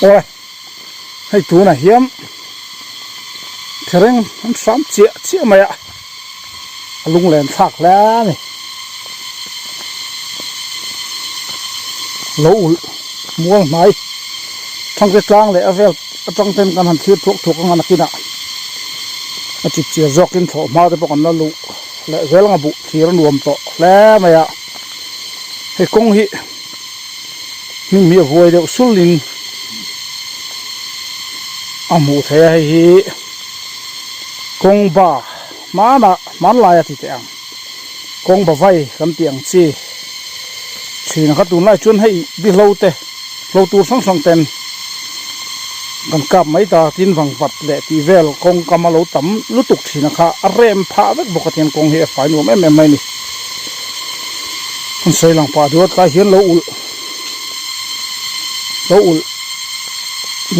โอ้ยให้ตัวน่ะเหี้ยมเทเร่งมันซ้ำเจี๊ยไหมอะลุงแหลนฝักแล้วนี่โลม้วนไหมทั้งกระจางเลยเอาเวลจังเต็มกันหันทีถูกกันนักกินอ่ะจิบเจียจอกกินโถมาแต่ปกันนั่นลูกและเวลาบุทีรันรวมโตแล้วไหมอะให้กงหิมีวัวเดียวสุลิงอามูเทให้กงบ่ามันลายที่เตียงกงบ่ไฟคำเตียงชีนะครับตูนไล่ชวนให้บิโลเตโลตูสองเต็นกันกับไม่ตาทินฝังปัดแหละตีเวลกงกำมาโลต่ำลุตุกชีนะคะเริ่มพาเวกบกตินกงเหี้ยฝ่ายหนุ่มไม่นี่มันใส่หลังป่าด้วยกายเห็นโลอุล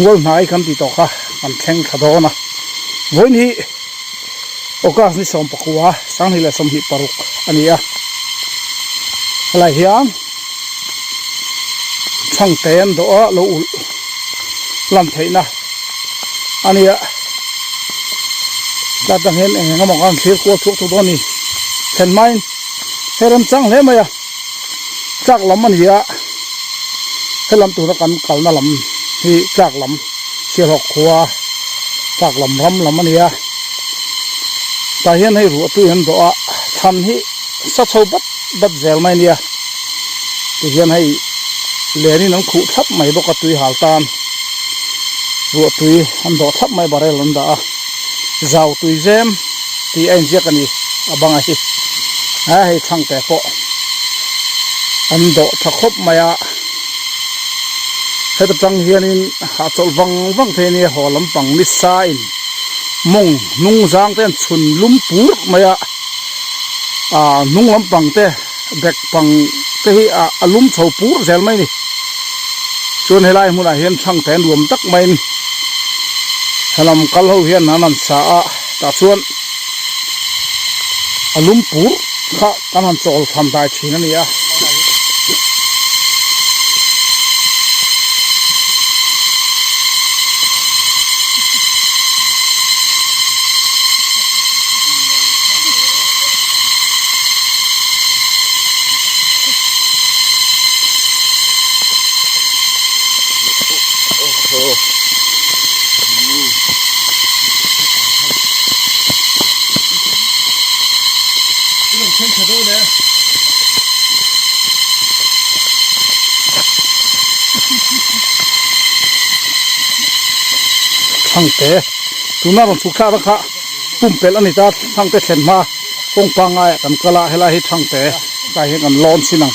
งวลหายคำติดต่อค่ะมันแข่งขัดนะวันนี้โอกาสนี้สมปกัวสังหิเลสมหิปรุกอันนี้อะอะไรเหี้ยช่างเต็นตัวโลอุลลำเทนะอันนี้อะเราต้องเห็นเองก็มองกันเสียกลัวทุกตัวนี้เห็นไหมเห็นลำจังเลยไหมอะจากลำมันเหี้ยให้ลำตัวกันเก่าหน้าลำที่จากลำเสียหกขัวจากลำมันเหี้ยแต่เห็นให้รู้ตัวเห็นตัวทันที่สัตว์ชาวบัดเจลไม่เนี่ยที่เห็นให้เลี้ยนี่น้องขู่ทับไม่บอกกับตัวหาลตามรู้ตัวอันโดทับไม่บาร์เรลันดาเจ้าตัวเจมที่เอ็นเจกันนี่บังไอ้ให้ช่างแต่พออันโดทับคบไม่อะให้ตัวจังเฮียนี่หาจลวังเทนี่หัวลำปังนิสัยมงนุ่งจางเต้นชุนลุ่มปูร์ไม่อะนุ่งลำปังเต้เด็กปังเต้ลุ่มเฉาปูร์เซลไม่นี่ชวนให้ไล่มุนเฮียนช่างแต่รวมตักไม่ให้ลำกัลเฮียนนั้นสาตาชวนลุ่มปูร์ข้ากันจอลทำได้ชีนั่นนี่อะทั้งเตะตัวนั้นมันสุขชาติค่ะปุ่มเป็ดอันนี้จ้าทั้งเตะเข็นมาคงปังไงกันกะลาให้ไล่ให้ทั้งเตะได้เห็นกันร้อนสินัง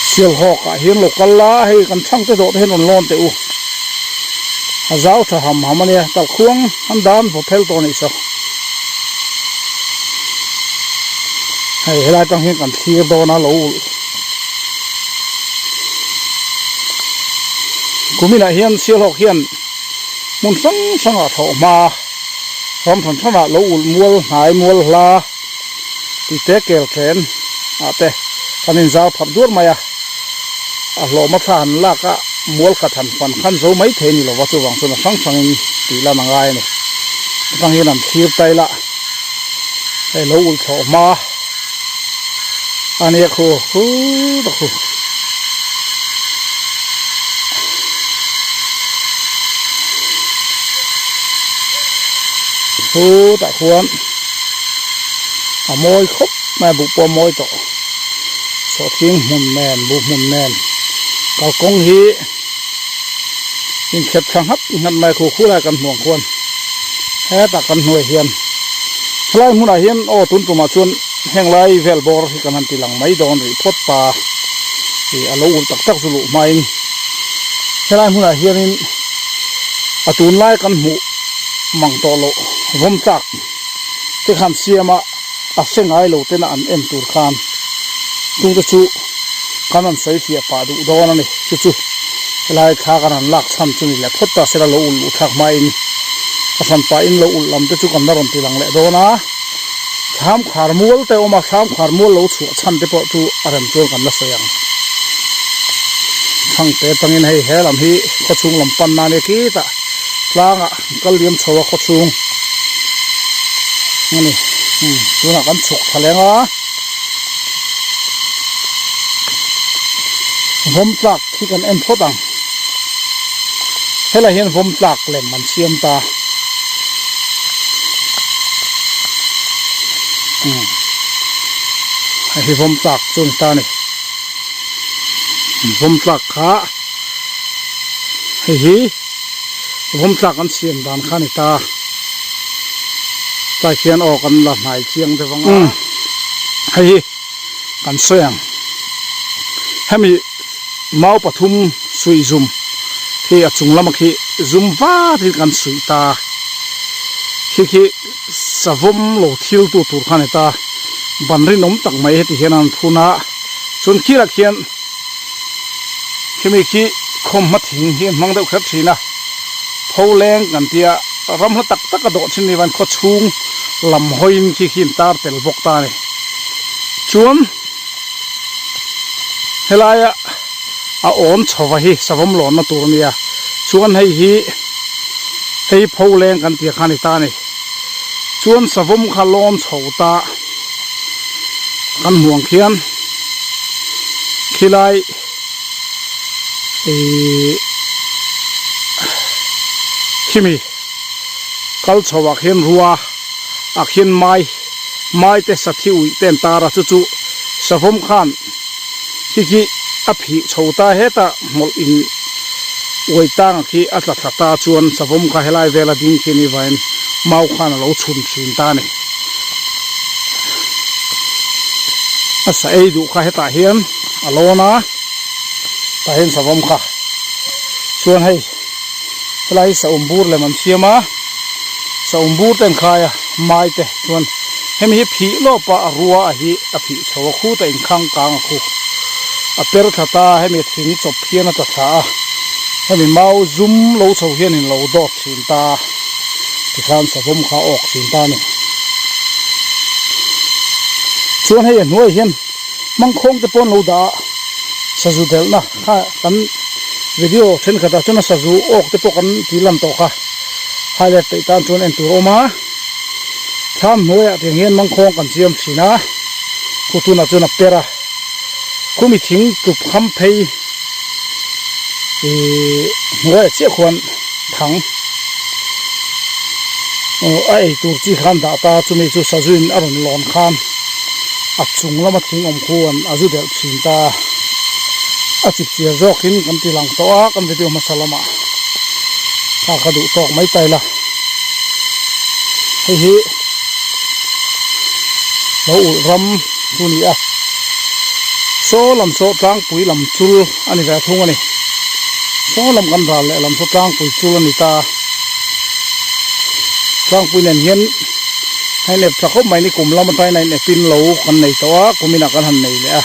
เสียวหอกเห็นหลกกะลาให้กันทั้งเตะโดดเห็นมันร้อนเตะอูฮะเจ้าถ้าหำมันเนี่ยตัดควงอันดานพอเพลตัวนี้สักให้ไล่ต้องเห็นกันเทียโดนะลูกูมีอะไรเฮียนเสียหอกเฮียนมุนสังอาถอมาพร้อมผลชนะเราอุลมัวหายมัวลาติเตะเกลเทนแต่คันนินจ้าผัดด้วยมาหล่อมาทานลากะมัวกระทันฟันขันโซไม่เทนี่หรอว่าตัวหวังส่วนสังตีละนังไงเนี่ยตั้งเฮียนนทีบใจละให้เราอุลถอมาอันนี้คือแต่ควรมวยครบแม่บุปมวยต่อสอดทิ้งหุ่นแมนบุหุ่นแมนเกากงฮียิงเข็บช่างฮับงั้นแม่คู่อะไรกันห่วงควรแห่ตักกันหน่วยเฮียนไล่หุ่นเฮียนโอ้ตุนตัวมาชวนแห่งไรเวลบอร์ที่กันหันตีหลังไม่โดนหรือพดป่าที่อารมณ์ตักสุลุไม่ไล่หุ่นเฮียนนี่ตุนไล่กันหูมังโตโลผมจักที่ขันเสียมาเส้นไอโลเตนอันเอ็มตูร์คานตูตะชูกันอันใส่เฟียป่าดูดอนั่นนี่ชูลายขากันอันลักชันจุนี่แหละพดตาเสร็จแล้วอุลทักมาอินสันป่าอินโลอุลลำตะชูกันนารอนตีหลังแหละโดนะข tham khar mual te oma tham khar mual lo chu chan te po tu aram chuan kan la soyang thang te tangin hei helam hi khochung lam pan na ne ki ta tlanga kaliam chowa khochung ani tuna kan chuk thalenga vom tlak khi kan en phodang hela hian vom tlak lem man siam ta hi vom tlak chun ta ni vom tlak kha hi vom tlak an siam dan kha ni ta ta khian o kan la mai chiang te wanga hi kan soyang hemi mau pathum sui zum khi achung lama khi zum va thil kan sui ta khi savom lo thil tu tur khan ta banri nom tak mai heti hian an phuna chun kira khian khimi khi khom ma thing hi mang deuh khat thina pholeng kan tia ram hla tak tak do chin ni van kho chung lam hoin khi khin tar tel bok ta ni chuan helaya a on chowa hi savam lo na tur nia chuan hei pholeng kan tia khani ta ni chuan savam kha lon chhota kan muang khian khilai khimi kal chowa khian ruwa a khian mai te sathi ui ten tara chu savam khan khi a phi chhota heta mol in oitang khi atla thata chuan savom kha helai vela ding khini vain mau khan lo chhun thin ta ni asa ei du kha heta hian alona ta hen savom kha chuan hei lai sa umbur le man siama sa umbur ten khaya mai te chuan hemi hi phi lo pa ruwa hi a phi chhawa khu ta in khang kang khu a per thata hemi thing chop hian ta tha hemi mau zum lo chho hian in lo do thin ta ti khan savom kha ok thin ta ni chuan hei nuai hian mang khong te pon lo da sazu del na kha kan video then khata chuna sazu ok te po kan tilam to kha highlight te tan chuan en tur oma tham noya te hian mang khong kan chiam thina khutuna chuna pera khumi thing tup kham phei noya che khwan thang ai tur chi khan da ta chumi chu sazuin aron lon khan achung lama thing om khuan azu del thin ta achip chia zokin kan ti lang to a kan video masalama ka khadu tok mai taila hi lo ram tuni a so lam so tlang pui lam chul ani va thung ani so lam kan ral le lam so tlang pui chul ani ta tlang pui nen hian hai ne thakho mai ni kum lam tai nai ne pin lo kan nei to a kumina kan han nei le a